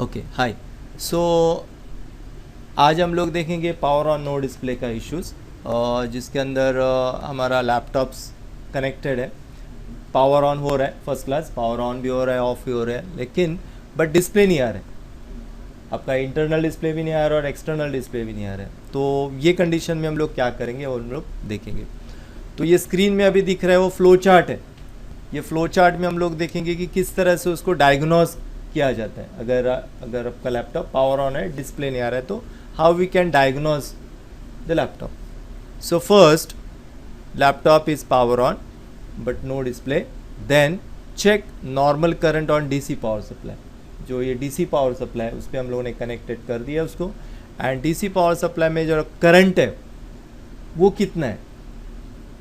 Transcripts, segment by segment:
Okay hi. सो आज हम लोग देखेंगे पावर ऑन नो डिस्प्ले का इश्यूज़, जिसके अंदर हमारा लैपटॉप्स कनेक्टेड है, पावर ऑन हो रहा है, फर्स्ट क्लास पावर ऑन भी हो रहा है, ऑफ भी हो रहा है, लेकिन बट डिस्प्ले नहीं आ रहा है, आपका इंटरनल डिस्प्ले भी नहीं आ रहा और एक्सटर्नल डिस्प्ले भी नहीं आ रहा है। तो ये कंडीशन में हम लोग क्या करेंगे और हम लोग देखेंगे। तो ये स्क्रीन में अभी दिख रहा है वो फ्लो चार्ट है। ये फ्लो चार्ट में हम लोग देखेंगे कि किस तरह से उसको डायग्नोज किया जाता है। अगर आपका लैपटॉप पावर ऑन है, डिस्प्ले नहीं आ रहा है, तो how we can diagnose the laptop. So first, laptop is power on but no display, then check normal current on DC power supply. जो ये डीसी पावर सप्लाई है उस पर हम लोगों ने कनेक्टेड कर दिया उसको, एंड डीसी पावर सप्लाई में जो करंट है वो कितना है,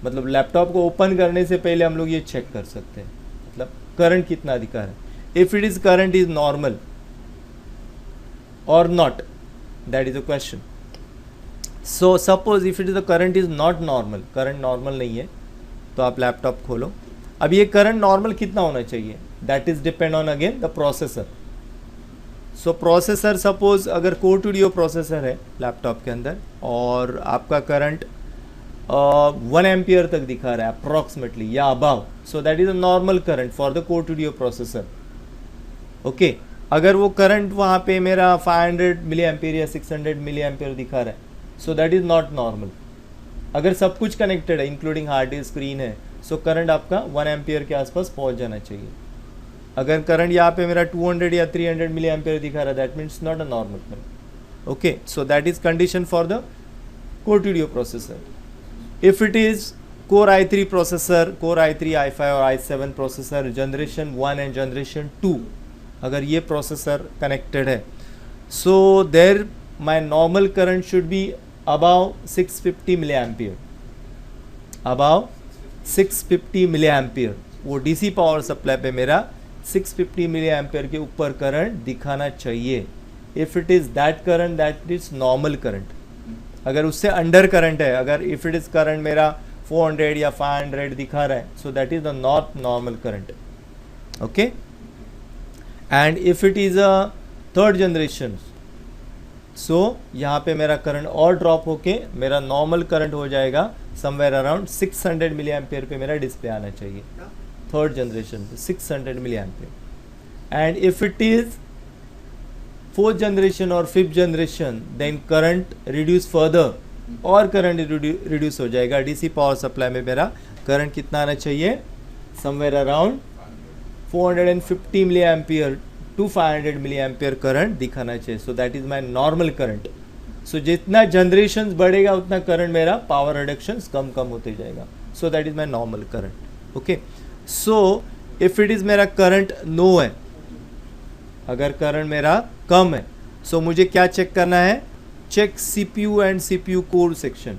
मतलब लैपटॉप को ओपन करने से पहले हम लोग ये चेक कर सकते हैं, मतलब करंट कितना दिखा रहा है। If it is current is normal or not, that is a question. So suppose if it is the current is not normal, current normal नहीं है, तो आप लैपटॉप खोलो। अब ये करंट नॉर्मल कितना होना चाहिए, that is depend on again the processor. So processor, suppose अगर कोर स्टूडियो प्रोसेसर है लैपटॉप के अंदर और आपका करंट 1 एम्पियर तक दिखा रहा है अप्रॉक्सीमेटली या above, so that is a normal current for the core studio processor. Okay, अगर वो करंट वहाँ पे मेरा 500 मिली एम्पियर या 600 मिली एम्पियर दिखा रहा है, so that is not normal. अगर सब कुछ कनेक्टेड है इंक्लूडिंग हार्ड डिस्क, स्क्रीन है, सो करंट आपका 1 एम्पियर के आसपास पहुँच जाना चाहिए। अगर करंट यहाँ पे मेरा 200 या 300 मिली एम्पियर दिखा रहा है, that means not a normal current. Okay, so that is condition for the core studio processor. If it is Core i3 processor, Core i3, i5 और i7 processor generation 1 and generation 2, अगर ये processor connected है, so there my normal current should be above 650 milliampere, above 650 milliampere। वो DC power supply पे मेरा 650 milliampere के ऊपर current दिखाना चाहिए। If it is that current, that is normal current। अगर उससे अंडर करंट है, अगर इफ इट इज करंट मेरा 400 या 500 दिखा रहा है, so that is the not normal current. Okay, and if it is a third generation, so यहाँ पे मेरा करंट और ड्रॉप होके मेरा नॉर्मल करंट हो जाएगा समवेयर अराउंड 600 मिली एम्पियर पे मेरा डिस्प्ले आना चाहिए। Third generation 600 milli ampere. And if it is fourth generation और fifth generation, then current reduce further, और करंट रिड्यूस हो जाएगा। डीसी पावर सप्लाई में मेरा करंट कितना आना चाहिए, somewhere around 450 milli ampere to 500 milli ampere current दिखाना चाहिए। So that is my normal current. So जितना जनरेशन बढ़ेगा उतना करंट मेरा पावर रिडक्शन कम होते जाएगा। सो that is my normal current. Okay, so if it is मेरा करंट नो है, अगर करंट मेरा कम है, सो मुझे क्या चेक करना है, check CPU and CPU core section.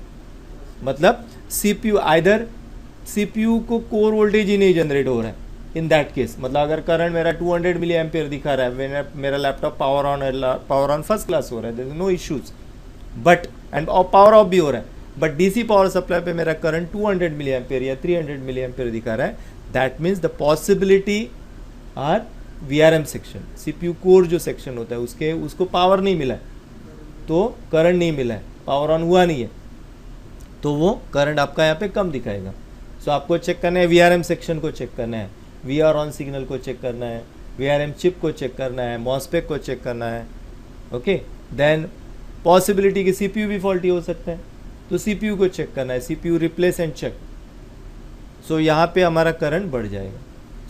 मतलब सीपीयू, आइदर सीपीयू को कोर वोल्टेज ही नहीं जनरेट हो रहा है इन दैट केस, मतलब अगर करंट मेरा 200 मिली एम्पियर दिखा रहा है, मेरा laptop power on first class हो रहा है, there is no issues, but and power off भी हो रहा है, बट डीसी पावर सप्लाई पे मेरा करंट 200 मिली एम्पियर या 300 मिली एम्पियर दिखा रहा है, that means the possibility are VRM section, CPU core जो सेक्शन होता है उसको पावर नहीं मिला है, तो करंट नहीं मिला है, पावर ऑन हुआ नहीं है, तो वो करंट आपका यहाँ पे कम दिखाएगा। सो आपको चेक करना है, VRM सेक्शन को चेक करना है, VR ऑन सिग्नल को चेक करना है, VRM चिप को चेक करना है, मॉस्फेट को चेक करना है। ओके, देन पॉसिबिलिटी कि CPU भी फॉल्टी हो सकता है, तो CPU को चेक करना है, CPU रिप्लेस एंड चेक। सो यहाँ पे हमारा करंट बढ़ जाएगा,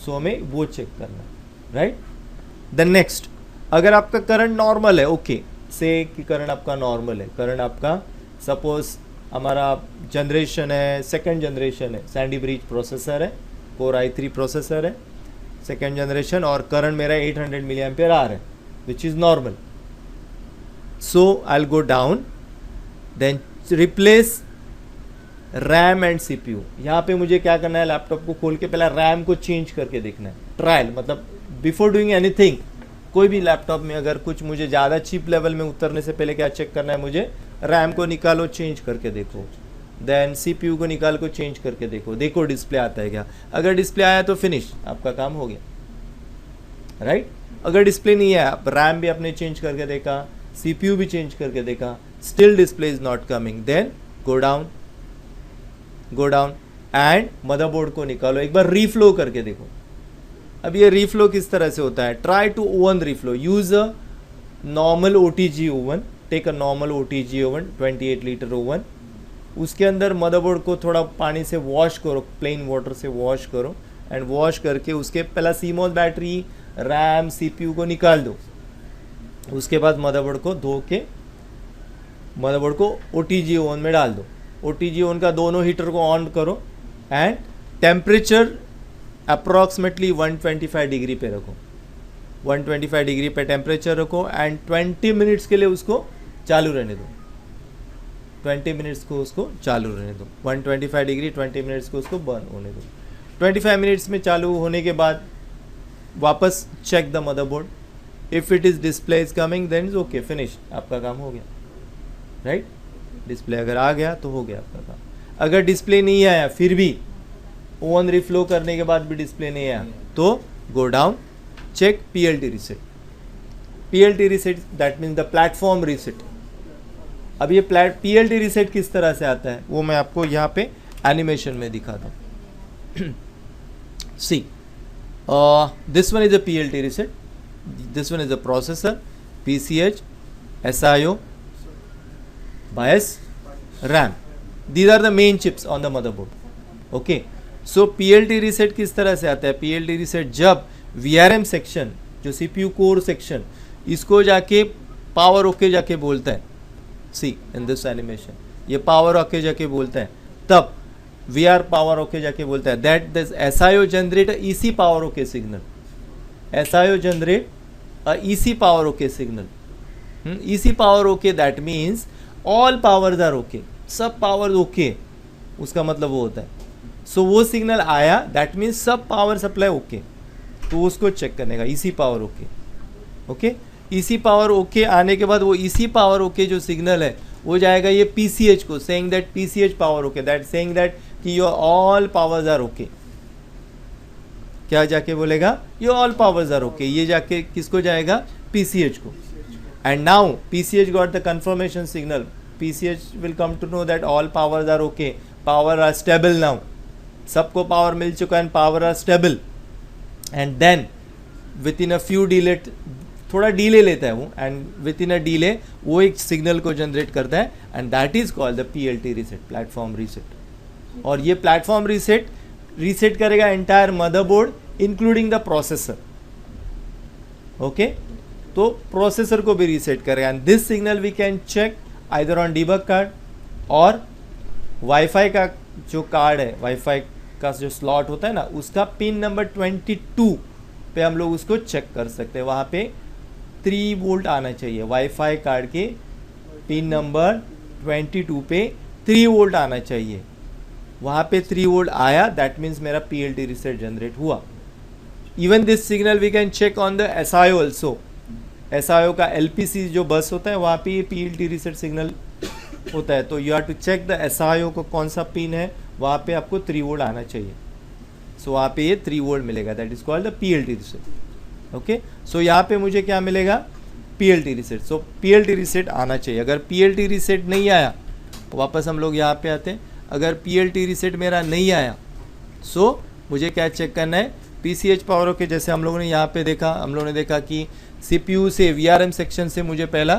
सो हमें वो चेक करना है, राइट। द नेक्स्ट, अगर आपका करंट नॉर्मल है, ओके से कि करंट आपका नॉर्मल है, करंट आपका सपोज हमारा जनरेशन है, सेकंड जनरेशन है, सैंडी ब्रिज प्रोसेसर है, कोर i3 प्रोसेसर है, सेकंड जनरेशन, और करंट मेरा 800 मिली एम्पियर आ रहा है, which is normal. So I will go down, then replace RAM and CPU. यहाँ पे मुझे क्या करना है, लैपटॉप को खोल के पहले रैम को चेंज करके देखना है, ट्रायल, मतलब बिफोर डूइंग एनीथिंग। कोई भी लैपटॉप में अगर कुछ मुझे ज़्यादा चीप लेवल में उतरने से पहले क्या चेक करना है, मुझे रैम को निकालो, चेंज करके देखो, देन सीपीयू को निकाल को चेंज करके देखो डिस्प्ले आता है क्या। अगर डिस्प्ले आया तो फिनिश, आपका काम हो गया, राइट। अगर डिस्प्ले नहीं है, रैम भी आपने चेंज करके देखा, CPU भी चेंज करके देखा, still display is not coming, then go down and motherboard को निकालो, एक बार रीफ्लो करके देखो। अब ये रीफ्लो किस तरह से होता है, try to oven reflow, use a normal OTG oven, take a normal OTG oven, 28 litre oven, उसके अंदर मदरबोर्ड को थोड़ा पानी से वॉश करो, प्लेन वाटर से वॉश करो, एंड वॉश करके उसके पहला CMOS बैटरी, रैम, CPU को निकाल दो। उसके बाद मदरबोर्ड को धो के मदरबोर्ड को OTG ओवन में डाल दो। OTG ओवन का दोनों हीटर को ऑन करो एंड टेम्परेचर अप्रॉक्सीमेटली 125 डिग्री पे रखो, 125 डिग्री पे टेम्परेचर रखो एंड 20 मिनट्स के लिए उसको चालू रहने दो, 20 मिनट्स को उसको चालू रहने दो, 125 डिग्री 20 मिनट्स को उसको बर्न होने दो। 25 मिनट्स में चालू होने के बाद वापस check the motherboard, if it is display is coming then is okay, finish, आपका काम हो गया, राइट। डिस्प्ले अगर आ गया तो हो गया आपका काम। अगर डिस्प्ले नहीं आया, फिर भी ओवन रिफ्लो करने के बाद भी डिस्प्ले नहीं आया, तो go down, check PLT reset. PLT reset that means the platform reset. अब ये PLT रीसेट किस तरह से आता है वो मैं आपको यहाँ पे एनिमेशन में दिखाता हूँ। See this one is a PLT reset, this one is a processor, PCH, SIO, BIOS, RAM. These are the main chips on the motherboard. Okay, so PLT reset किस तरह से आता है, PLT reset जब VRM section, जो CPU core section, इसको जाके power okay जाके बोलता है, सी इन दिस एनिमेशन, ये पावर ओके जाके बोलता है, तब VR पावर ओके जाके बोलता है, that this SIO generate EC power okay signal, SIO generate a EC power okay signal. EC power okay, that means all powers are okay, सब power okay, उसका मतलब वो होता है। सो वो सिग्नल आया, दैट मीन्स सब पावर सप्लाई ओके, तो उसको चेक करने का EC power okay. Okay, EC power okay आने के बाद वो EC पावर ओके जो सिग्नल है वो जाएगा ये PCH को, saying that PCH power okay, that saying that कि your all powers are okay. क्या जाके बोलेगा, your all powers are okay, ये जाके किसको जाएगा, PCH को। And now PCH got the confirmation signal, PCH will come to know that all powers are okay, power are stable now, सबको power मिल चुका है, power are stable, and then within a few delay, थोड़ा delay लेता है वो, and within a delay वो एक सिग्नल को जनरेट करता है, and that is called the PLT reset, platform reset. और ये प्लेटफॉर्म रीसेट करेगा entire motherboard including the processor. Okay, तो प्रोसेसर को भी रीसेट करेगा, and this signal we can check either on debug card और वाईफाई का जो कार्ड है, वाईफाई का जो स्लॉट होता है ना, उसका पिन नंबर 22 पे हम लोग उसको चेक कर सकते हैं। वहाँ पे 3 वोल्ट आना चाहिए, वाईफाई कार्ड के पिन नंबर 22 पे 3 वोल्ट आना चाहिए। वहाँ पे 3 वोल्ट आया, दैट मीन्स मेरा PLT रीसेट जनरेट हुआ। Even this signal we can check on the SIO also. SIO का LPC जो बस होता है वहाँ पे ये PLT रीसेट सिग्नल होता है, तो you have to check the SIO को कौन सा पिन है, वहाँ पे आपको 3 वोल्ट आना चाहिए। सो वहाँ पे ये 3 वोल्ट मिलेगा, that is called the PLT reset. Okay, so यहाँ पे मुझे क्या मिलेगा, PLT reset. So PLT reset आना चाहिए। अगर PLT रीसेट नहीं आया, वापस हम लोग यहाँ पे आते हैं, अगर PLT रीसेट मेरा नहीं आया, सो मुझे क्या चेक करना है, PCH पावर ओके, जैसे हम लोगों ने यहाँ पे देखा, हम लोगों ने देखा कि CPU से VRM सेक्शन से मुझे पहला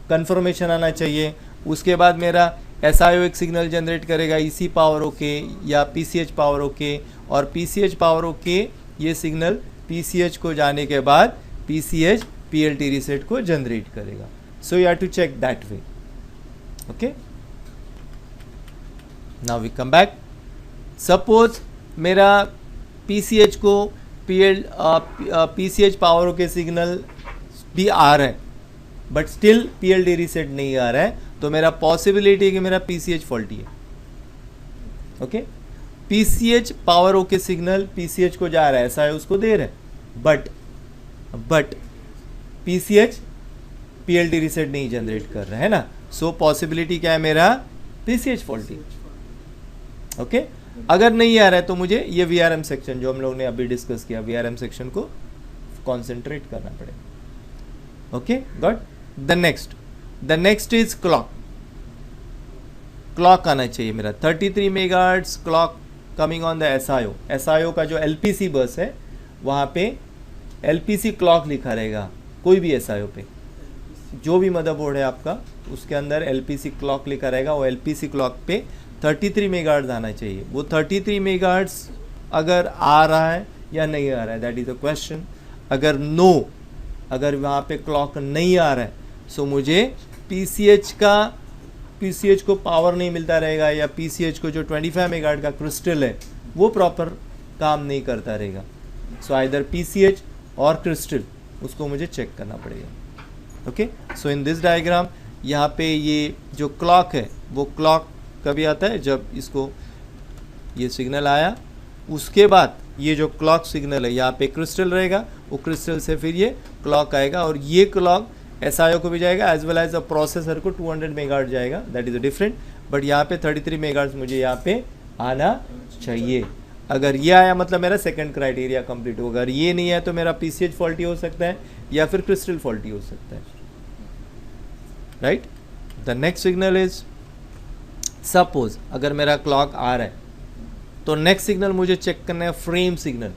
कंफर्मेशन आना चाहिए, उसके बाद मेरा SIO एक सिग्नल जनरेट करेगा EC पावर ओके या PCH पावर ओके, और PCH पावर ओके ये सिग्नल PCH को जाने के बाद PCH PLT रीसेट को जनरेट करेगा। So you have to check that way. Okay, now we come back. Suppose मेरा PCH को PCH पावर ओके सिग्नल भी आ रहा है, बट स्टिल PLT रीसेट नहीं आ रहा है, तो मेरा पॉसिबिलिटी है कि मेरा PCH फॉल्टी है। Okay, PCH power okay signal PCH को जा रहा है, ऐसा है उसको दे रहे हैं, बट PCH PLT रीसेट नहीं जनरेट कर रहा है ना, सो पॉसिबिलिटी क्या है, मेरा PCH फॉल्टी। ओके, अगर नहीं आ रहा है तो मुझे ये VRM सेक्शन जो हम लोग ने अभी डिस्कस किया, VRM सेक्शन को कॉन्सेंट्रेट करना पड़ेगा। Okay got. The next is clock आना चाहिए मेरा 33 megahertz clock coming on the SIO का जो एलपीसी बस है वहाँ पे एलपीसी क्लॉक लिखा रहेगा। कोई भी एसआईओ पे जो भी मदरबोर्ड है आपका उसके अंदर एलपीसी क्लॉक लिखा रहेगा। वो एलपीसी क्लॉक पे 33 मेगाहर्ट्ज आना चाहिए। वो 33 मेगाहर्ट्ज अगर आ रहा है या नहीं आ रहा है, दैट इज अ क्वेश्चन। अगर वहाँ पे क्लॉक नहीं आ रहा है सो मुझे पीसीएच को पावर नहीं मिलता रहेगा, या पीसीएच को जो 25 मेगाहर्ट्ज का क्रिस्टल है वो प्रॉपर काम नहीं करता रहेगा। सो आइदर पीसीएच और क्रिस्टल उसको मुझे चेक करना पड़ेगा। Okay, so in this diagram यहाँ पे ये जो क्लॉक है वो क्लॉक कभी आता है जब इसको ये सिग्नल आया, उसके बाद ये जो क्लॉक सिग्नल है यहाँ पे क्रिस्टल रहेगा, वो क्रिस्टल से फिर ये क्लॉक आएगा और ये क्लॉक एसआईओ को भी जाएगा as well as a processor को 200 मेगाहर्ट्ज जाएगा। That is a different, but यहाँ पे 33 मेगाहर्ट्ज मुझे यहाँ पे आना चाहिए। अगर ये आया मतलब मेरा सेकंड क्राइटेरिया कंप्लीट होगा। अगर ये नहीं है तो मेरा पीसीएच फॉल्टी हो सकता है या फिर क्रिस्टल फॉल्टी हो सकता है। Right. The next signal is suppose अगर मेरा क्लॉक आ रहा है तो नेक्स्ट सिग्नल मुझे चेक करना है फ्रेम सिग्नल।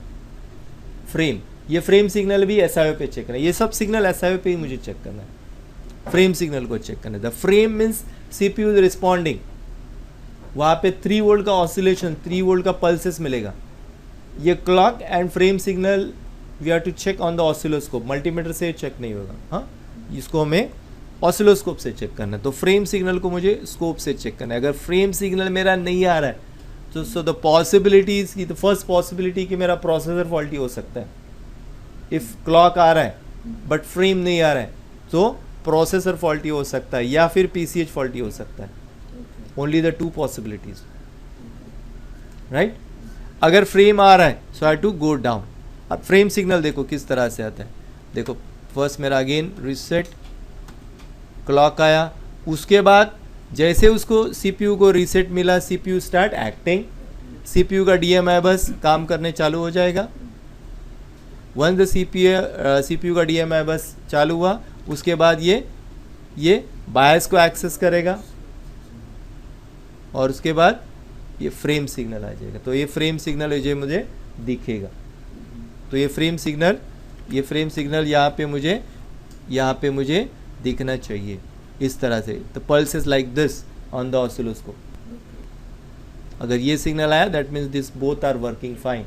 ये फ्रेम सिग्नल भी एसआईओ पे चेक करना है। ये सब सिग्नल एसआईओ पे ही मुझे चेक करना है। फ्रेम सिग्नल को चेक करना है। The frame means CPU is responding. वहाँ पे 3 वोल्ट का ऑसिलेशन, 3 वोल्ट का पल्सेस मिलेगा। ये clock and frame signal we are to check on the oscilloscope. Multimeter से चेक नहीं होगा। हाँ, इसको हमें ऑसिलोस्कोप से चेक करना है। तो फ्रेम सिग्नल को मुझे स्कोप से चेक करना है। अगर फ्रेम सिग्नल मेरा नहीं आ रहा है तो सो द पॉसिबिलिटीज की, द फर्स्ट पॉसिबिलिटी कि मेरा प्रोसेसर फॉल्टी हो सकता है। इफ क्लॉक आ रहा है बट फ्रेम नहीं आ रहा है तो प्रोसेसर फॉल्टी हो सकता है या फिर पीसीएच फॉल्टी हो सकता है। Only the 2 possibilities. राइट। अगर फ्रेम आ रहा है सो आई टू गो डाउन। अब फ्रेम सिग्नल देखो किस तरह से आता है। देखो फर्स्ट मेरा अगेन रीसेट, क्लॉक आया, उसके बाद जैसे उसको सीपीयू को रीसेट मिला, सीपीयू स्टार्ट एक्टिंग, सीपीयू का डीएमआई बस काम करने चालू हो जाएगा। वंस द सीपीयू का डीएमआई बस चालू हुआ उसके बाद ये बायस को एक्सेस करेगा और उसके बाद ये फ्रेम सिग्नल आ जाएगा। तो ये फ्रेम सिग्नल मुझे दिखेगा। तो ये फ्रेम सिग्नल यहाँ पे मुझे दिखना चाहिए इस तरह से। The pulse is like this on the oscilloscope. अगर ये सिग्नल आया that means this both are working fine.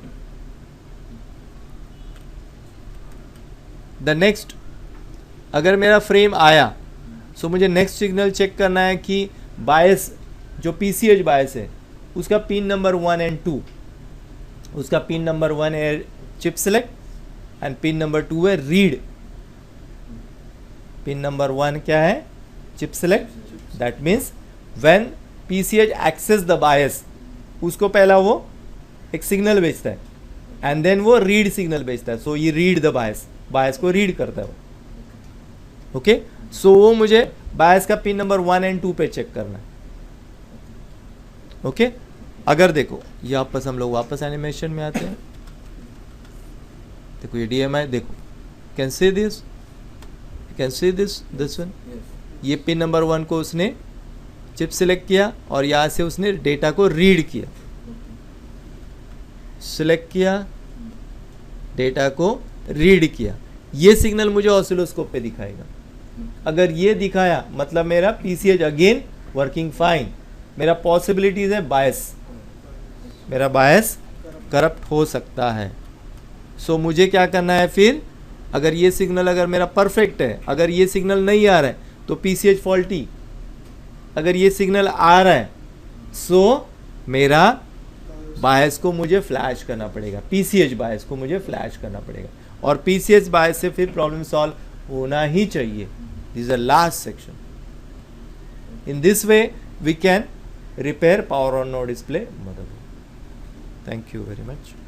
The next, अगर मेरा फ्रेम आया सो मुझे नेक्स्ट सिग्नल चेक करना है कि बायस जो पीसीएच बायस है उसका पिन नंबर 1 एंड 2, उसका पिन नंबर 1 है chip select and pin number 2 है रीड। पिन नंबर 1 क्या है? Chip select. That means when PCH access the BIOS, उसको पहला वो एक सिग्नल भेजता है एंड देन वो रीड सिग्नल भेजता है। सो ये रीड द बायस को रीड करता है वो। ओके, सो वो मुझे बायस का पिन नंबर 1 एंड 2 पे चेक करना है। ओके, अगर देखो ये हम लोग वापस एनिमेशन में आते हैं। देखो ये डीएमआई, देखो कैन सी दिस वन। ये पिन नंबर 1 को उसने चिप सिलेक्ट किया और यहाँ से उसने डेटा को रीड किया, सिलेक्ट किया, डेटा को रीड किया। ये सिग्नल मुझे ऑसिलोस्कोप पे दिखाएगा। अगर ये दिखाया मतलब मेरा पीसीएच अगेन वर्किंग फाइन। मेरा पॉसिबिलिटीज है बायस, मेरा बायस करप्ट हो सकता है। सो मुझे क्या करना है फिर? अगर ये सिग्नल अगर मेरा परफेक्ट है, अगर ये सिग्नल नहीं आ रहा है तो पीसीएच फॉल्टी। अगर ये सिग्नल आ रहा है सो मेरा बायस को मुझे फ्लैश करना पड़ेगा, पीसीएच बायस को मुझे फ्लैश करना पड़ेगा और पीसीएच बायस से फिर प्रॉब्लम सॉल्व होना ही चाहिए। This is the last section. In this way we can repair power on no display motherboard. Thank you very much.